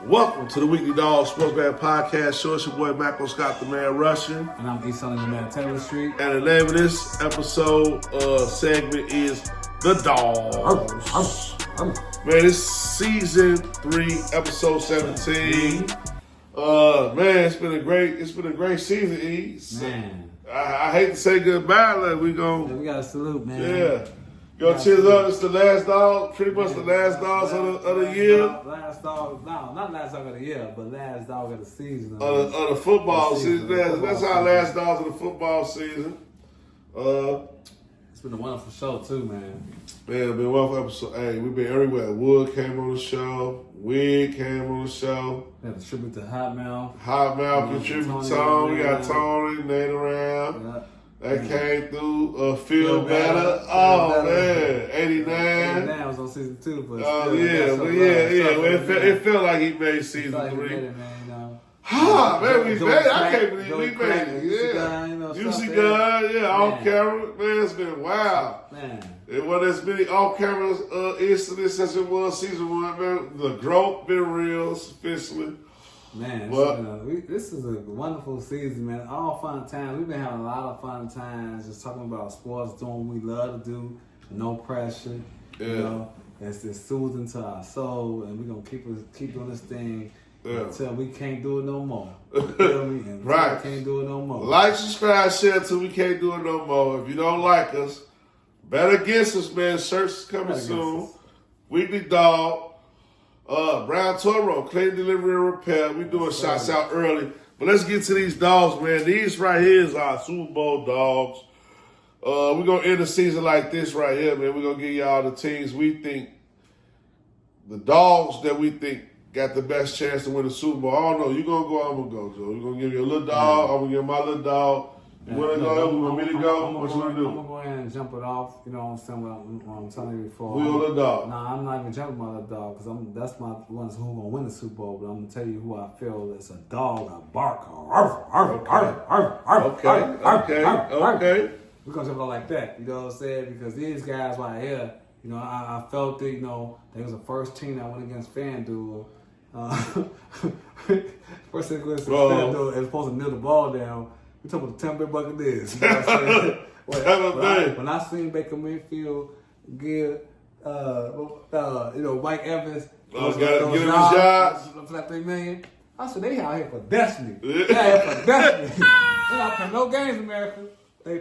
Welcome to the Weekly Dogs Sports Man Podcast Show. It's your boy Macko Scott, the man Russian. And I'm Salim, the man Taylor Street. And the name of this episode segment is The Dogs. Man, it's season 3, episode 17. Man, it's been a great season, E. Man. I hate to say goodbye, like we gotta salute, man. Yeah. Yo, cheers up. It's the last dog, pretty much the last dogs of the year. Last dog, no, not last dog of the year, but last dog of the season. Of the football season. That's our last dogs of the football season. It's been a wonderful show, too, man. Man, been a wonderful episode. Hey, we've been everywhere. Wood came on the show. Wig came on the show. We had a tribute to Hotmail. Hotmail contributed to Tony. We got Tony, Nate around. Yeah. That came through. Feel better. Oh, man. 89. 89 was on season 2. But it felt like he made season 3. He made it, man, you know. Man, we made it. I can't believe we made it. Yeah. UC Gun, off camera. Man, it's been wild. Man. It wasn't as many off-camera incidents as it was season 1, man. The growth been real, officially. Man, this is a wonderful season, man. All fun times. We've been having a lot of fun times just talking about sports, doing what we love to do. No pressure. Yeah. You know, it's just soothing to our soul, and we're going to keep doing this thing until we can't do it no more. You feel me? Until right. we can't do it no more. Like, subscribe, share until we can't do it no more. If you don't like us, bet against us, man. Shirts coming soon. Weekly Dog. Brown Toro, clean delivery and repair. We doing shots out early. But let's get to these dogs, man. These right here is our Super Bowl dogs. We're going to end the season like this right here, man. We're going to give y'all the teams we think, the dogs that we think got the best chance to win the Super Bowl. I don't know. You going to go, I'm going to go, Joe. You're going to give me a little dog. I'm going to give my little dog. You want to go? You want me to go? What you want to do? I'm going to go ahead and jump it off. You know what I'm saying? What I'm telling you before. Who your little dog? Nah, I'm not even jumping my little dog because that's my ones who going to win the Super Bowl. But I'm going to tell you who I feel is a dog, a bark. Okay. We're going to jump it like that. You know what I'm saying? Because these guys right here, you know, I felt it, you know, they was the first team that went against FanDuel. First thing against FanDuel, as opposed to kneel the ball down. We talking about the Tampa Bay Buccaneers. You know what I'm saying? When I seen Baker Mayfield give, Mike Evans, give him his shots for that $3 million, I said they out here for destiny. They out here for destiny. They not playing no games, America. They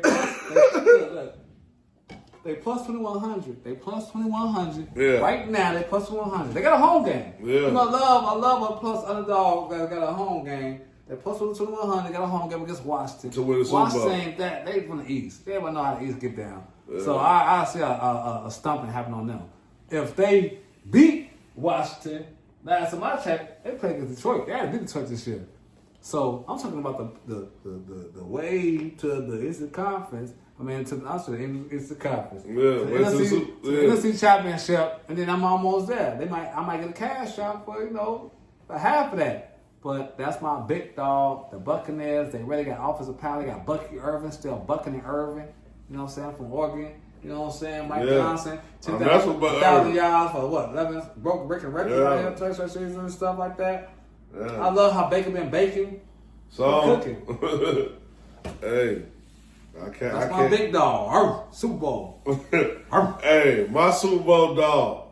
plus 2,100. They plus 2,100. Yeah. Right now, they plus 2,100. They got a home game. Yeah. You know, I love a plus underdog that got a home game. They plus 2,100, got a home game against Washington. To win the Super Bowl. Washington ain't that. They from the East. Everybody know how the East get down. Yeah. So I see a stumping happen on them. If they beat Washington, last time I checked, they played against Detroit. They had to beat Detroit this year. So I'm talking about the way to the Eastern Conference. I mean, to the Eastern Conference. Yeah, the NFC Championship, and then I'm almost there. I might get a cash out for half of that. But that's my big dog, the Buccaneers. They really got offensive power. They got Bucky Irvin, still Bucking and Irvin. You know what I'm saying? From Oregon. You know what I'm saying? Mike Johnson. 2,000 yards for what? 11 breaking records right here, touchdown season and stuff like that. Yeah. I love how Baker been baking. Cooking. Hey. That's my big dog. Super Bowl. Hey, my Super Bowl dog.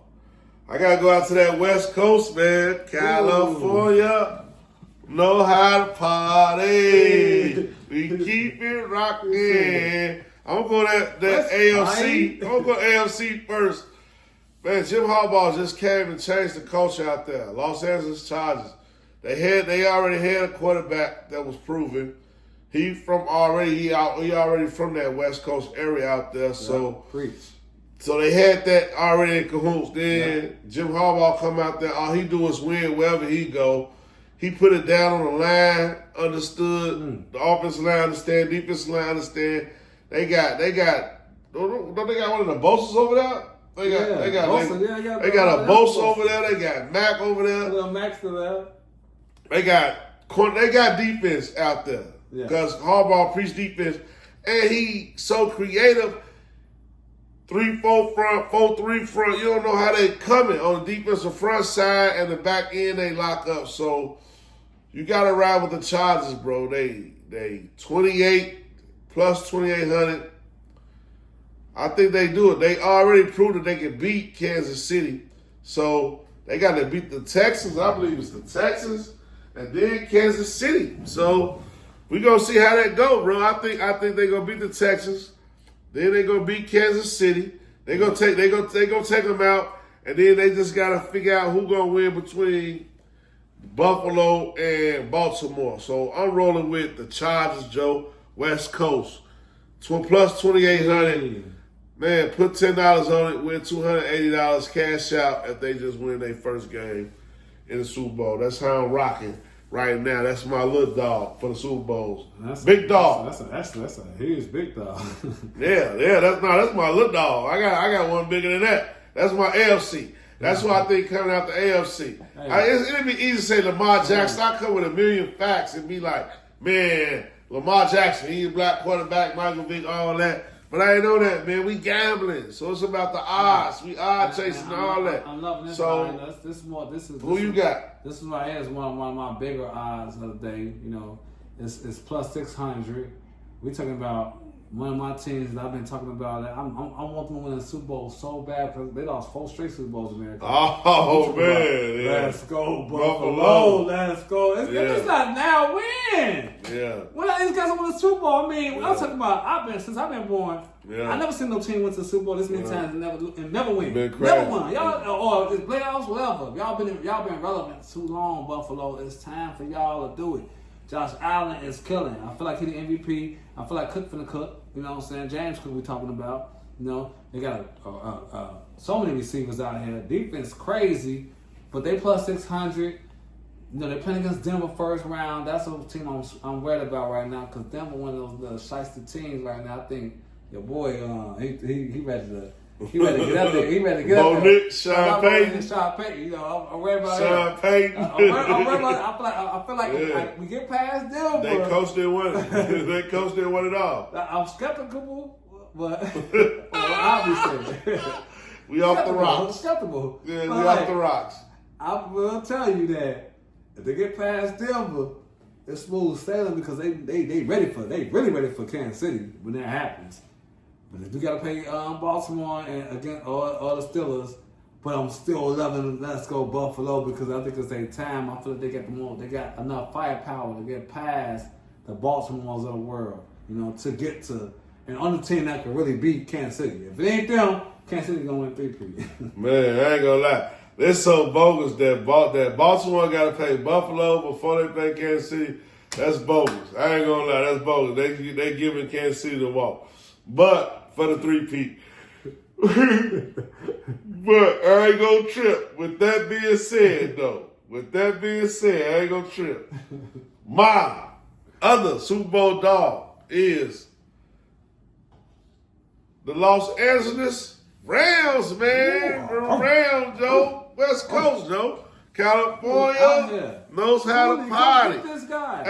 I gotta go out to that West Coast, man. California. Know how to party. We keep it rocking. I'm gonna go that AFC. I'm gonna go AFC first. Man, Jim Harbaugh just came and changed the culture out there. Los Angeles Chargers. They already had a quarterback that was proven. He already from that West Coast area out there. So they had that already in cahoots. Then Jim Harbaugh come out there. All he do is win wherever he go. He put it down on the line, understood. The offensive line understand, defensive line understand. They got don't they got one of the Bosa's over there? They got a Bosa over there. They got Mac over there. Little Mac's still there. They got defense out there because Harbaugh preached defense, and he so creative. 3-4 front, 4-3 front. You don't know how they coming on the defensive front side and the back end. They lock up. So you got to ride with the Chargers, bro. They 28 plus 2,800. I think they do it. They already proved that they can beat Kansas City. So they got to beat the Texans. I believe it's the Texans and then Kansas City. So we gonna see how that go, bro. I think they gonna beat the Texans. Then they gonna beat Kansas City. They gonna take them out, and then they just gotta figure out who gonna win between Buffalo and Baltimore. So I'm rolling with the Chargers, Joe. West Coast, plus 2,800. Man, put $10 on it, win $280 cash out if they just win their first game in the Super Bowl. That's how I'm rocking right now. That's my little dog for the Super Bowls. Big dog. That's a huge big dog. yeah. That's my little dog. I got one bigger than that. That's my AFC. That's why I think coming out the AFC. It'd be easy to say Lamar Jackson. I come with a million facts and be like, man, Lamar Jackson, he's a black quarterback, Michael Vick, all that. But I ain't know that, man. We gambling, so it's about the odds. We odd chasing all that. I'm loving this. So This is who you got? This is right here is one of my bigger odds of the day. You know, it's plus 600. We talking about one of my teams that I've been talking about. I want them to win the Super Bowl so bad because they lost 4 straight Super Bowls in America. Oh man, yeah. Let's go Buffalo. Let's go. It's not now. Win. Yeah. Well, these guys won the Super Bowl. I mean, I'm talking about. Since I've been born. Yeah. I never seen no team win to the Super Bowl this many times and never win. Never won. Y'all or it's playoffs, whatever. Y'all been relevant too long, Buffalo. It's time for y'all to do it. Josh Allen is killing. I feel like he's the MVP. I feel like Cook finna cook. You know what I'm saying? James Cook we talking about. You know, they got so many receivers out here. Defense crazy, but they plus 600. You know, they're playing against Denver first round. That's a team I'm worried about right now because Denver one of those shiesty teams right now. I think your boy, he ready to get up there. He ready to get up there. Sean Payton. You know, I'm worried about Sean Payton. I'm worried about. I feel like we get past Denver. They coached didn't win it. They coached didn't win it all. I'm skeptical, but obviously we off the rocks. Skeptical. Yeah, we off the rocks. I will tell you that if they get past Denver, it's smooth sailing because they really ready for Kansas City when that happens. But if we gotta play Baltimore and again or the Steelers, but I'm still loving let's go Buffalo because I think it's their time. I feel like they got enough firepower to get past the Baltimores of the world, you know, to get to an on the team that can really beat Kansas City. If it ain't them, Kansas City gonna win 3-3. Man, I ain't gonna lie. It's so bogus that Baltimore got to play Buffalo before they play Kansas City. That's bogus. I ain't gonna lie, that's bogus. They giving Kansas City the walk, but for the 3-peat. But I ain't gonna trip. With that being said, though, I ain't gonna trip. My other Super Bowl dog is the Los Angeles Rams, man. The Rams, Joe. West Coast, Joe. California knows how to party. This guy.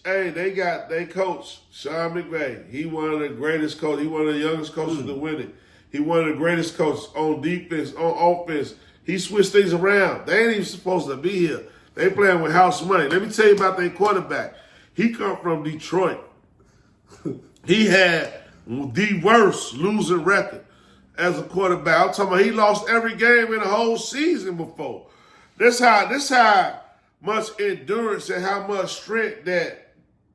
Hey, they coach Sean McVay. He one of the greatest coaches. He one of the youngest coaches to win it. He one of the greatest coaches on defense, on offense. He switched things around. They ain't even supposed to be here. They playing with house money. Let me tell you about their quarterback. He come from Detroit. He had the worst losing record as a quarterback. I'm talking about he lost every game in the whole season before. This how much endurance and how much strength that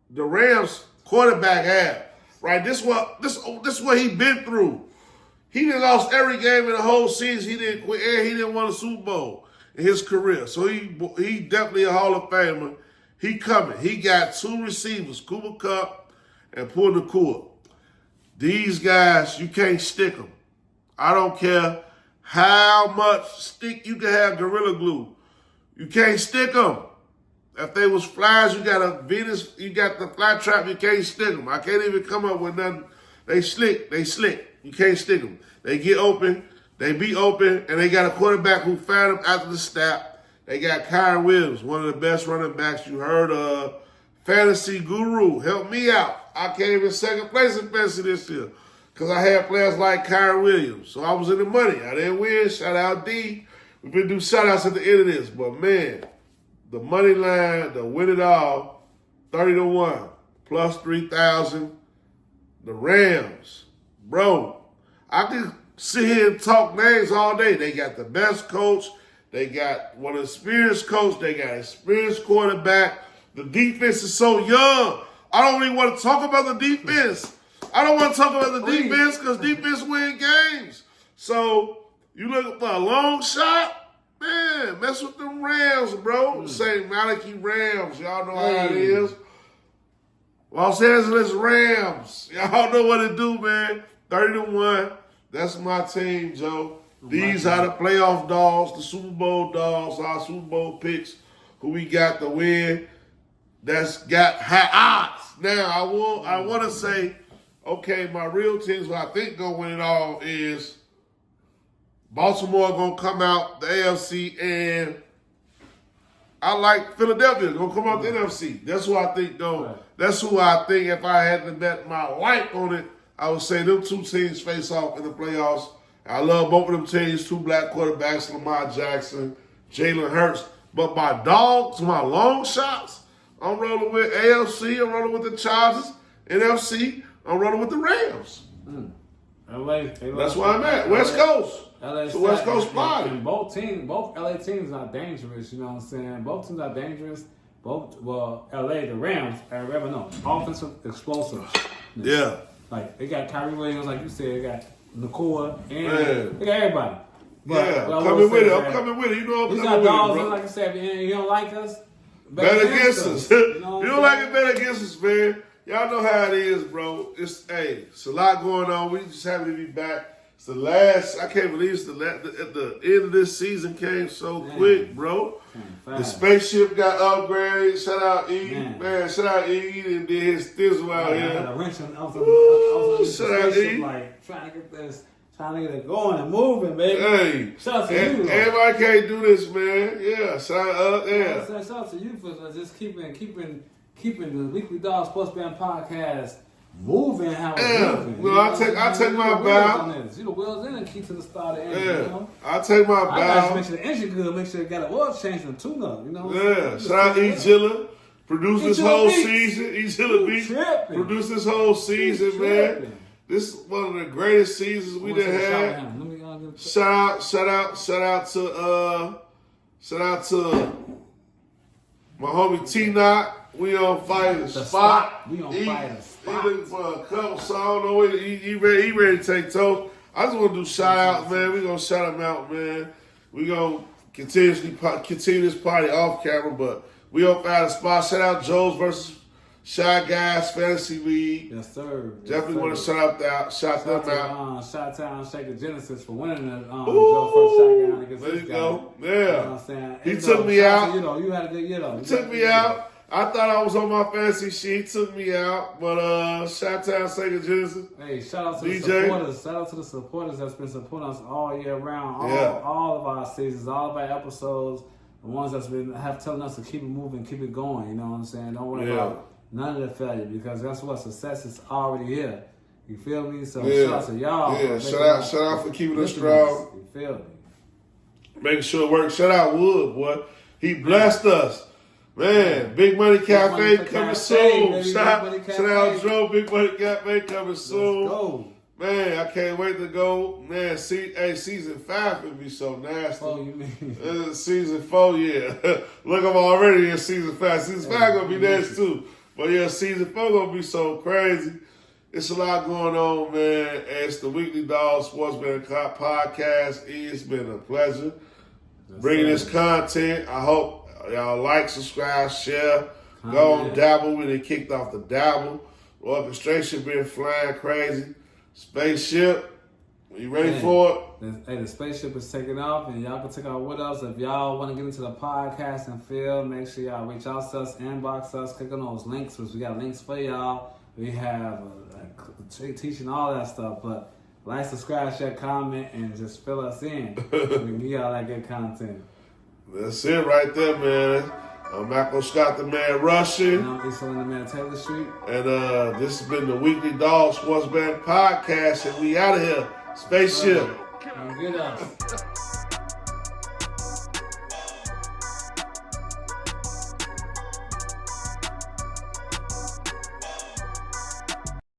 the Rams quarterback have. Right? This what he been through. He done lost every game in the whole season. He didn't quit and he didn't win a Super Bowl in his career. So he definitely a Hall of Famer. He coming. He got 2 receivers, Cooper Kupp and Puka Nacua. These guys, you can't stick them. I don't care how much stick you can have Gorilla Glue. You can't stick them. If they was flies, you got a Venus, you got the fly trap, you can't stick them. I can't even come up with nothing. They slick. You can't stick them. They get open, they be open, and they got a quarterback who found them after the snap. They got Kyron Williams, one of the best running backs you heard of. Fantasy guru, help me out. I came in second place in fantasy this year. because I had players like Kyrie Williams. So I was in the money. I didn't win. Shout out D. We've been doing shout outs at the end of this. But man, the money line, the win it all, 30-1, plus 3,000. The Rams. Bro, I can sit here and talk names all day. They got the best coach. They got one experienced coach. They got experienced quarterback. The defense is so young. I don't even want to talk about the defense. I don't want to talk about the defense because defense win games. So you looking for a long shot? Man, mess with them Rams, bro. St. Malachi Rams. Y'all know how it is. Los Angeles Rams. Y'all know what to do, man. 30-1. That's my team, Joe. These are the playoff dogs, the Super Bowl dogs, our Super Bowl picks, who we got to win. That's got high odds. Now, I want to say, okay, my real teams who I think going to win it all is Baltimore going to come out the AFC, and I like Philadelphia going to come out the NFC. That's who I think That's who I think if I had to bet my life on it, I would say them two teams face off in the playoffs. I love both of them teams, two black quarterbacks, Lamar Jackson, Jalen Hurts. But my dogs, my long shots, I'm rolling with AFC, I'm rolling with the Chargers, NFC, I'm rolling with the Rams. LA, that's where I'm at. West Coast. It's the West Coast party. Both LA teams are dangerous, you know what I'm saying? Both teams are dangerous. LA, the Rams, offensive explosive. Yeah. Like, they got Kyrie Williams, like you said, they got Nakua, and they got everybody. But I'm coming with it. I'm coming with it. You know I'm coming with it, bro. Like I said, if you don't like us, bet against us. You don't like it, bet against us, man. Y'all know how it is, bro. It's a lot going on. We just happy to be back. It's the last, I can't believe it's at the end of this season came so quick, bro. The spaceship got upgraded. Shout out E. Man, shout out E. And did his thizzle out here. I was shout out E. Like, trying to get it going and moving, baby. Hey. Shout out to you. Everybody can't do this, man. Yeah, shout out. Shout out to you for just keeping the Weekly Dog Sports Band podcast moving how it's moving. Well, I take my bow. See the wheels in and keep to the start of the engine, you know? I take my bow. I got to make sure the engine good, make sure it got an oil change and a tune-up, you know? Yeah, shout out E. Zilla. Produced this whole season. E. Zilla Beach produced this whole season, man. This is one of the greatest seasons we done had. Shout out to my homie T-Knot. We on fire spot. We on fire spot. He looking for a couple, so I don't know. He ready to take toast. I just want to do shout outs, man. We gonna shout him out, man. We gonna continue this party off camera, but we on fire spot. Shout out Joe's versus Shy Guys Fantasy League. Yes, sir. Definitely want to shout them out. Shout out Shaker Genesis for winning the Joe's first Shy Guy against there this you guy. go. Yeah. You know what I'm saying? He took me out. You had a good, He took me out. I thought I was on my fantasy sheet. He took me out. But shout out Sega Genesis. Hey, shout out to DJ. the supporters. Shout out to the supporters that's been supporting us all year round. All of our seasons, all of our episodes. The ones that's been telling us to keep it moving, keep it going. You know what I'm saying? Don't worry about none of the failure because that's what success is already here. You feel me? So shout out to y'all. Yeah, shout out for keeping us strong. You feel me? Making sure it works. Shout out Wood, boy. He blessed us. Man, Big Money Cafe coming soon. Shout out Joe, Big Money Cafe coming soon. Let's go. Man, I can't wait to go. Man, season 5 would be so nasty. Oh, you mean? Season 4, yeah. Look, I'm already in season 5. Season 5 gonna be nasty too. But yeah, season 4 gonna be so crazy. It's a lot going on, man. It's the Weekly Dog Sports Band podcast. It's been a pleasure bringing this content. I hope y'all like, subscribe, share. Go on Dabble. We done kicked off the Dabble. Orchestration been flying crazy. Spaceship, you ready for it? Hey, the spaceship is taking off, and y'all can take off with us. If y'all want to get into the podcast and feel, make sure y'all reach out to us, inbox us, click on those links, because we got links for y'all. We have teaching all that stuff, but like, subscribe, share, comment, and just fill us in. We can get y'all that good content. That's it right there, man. I'm Malcolm Scott, the man Rushing. And I'm East the man Taylor Street. And this has been the Weekly Dog Sports Band Podcast, and we out of here. Spaceship. Come get us.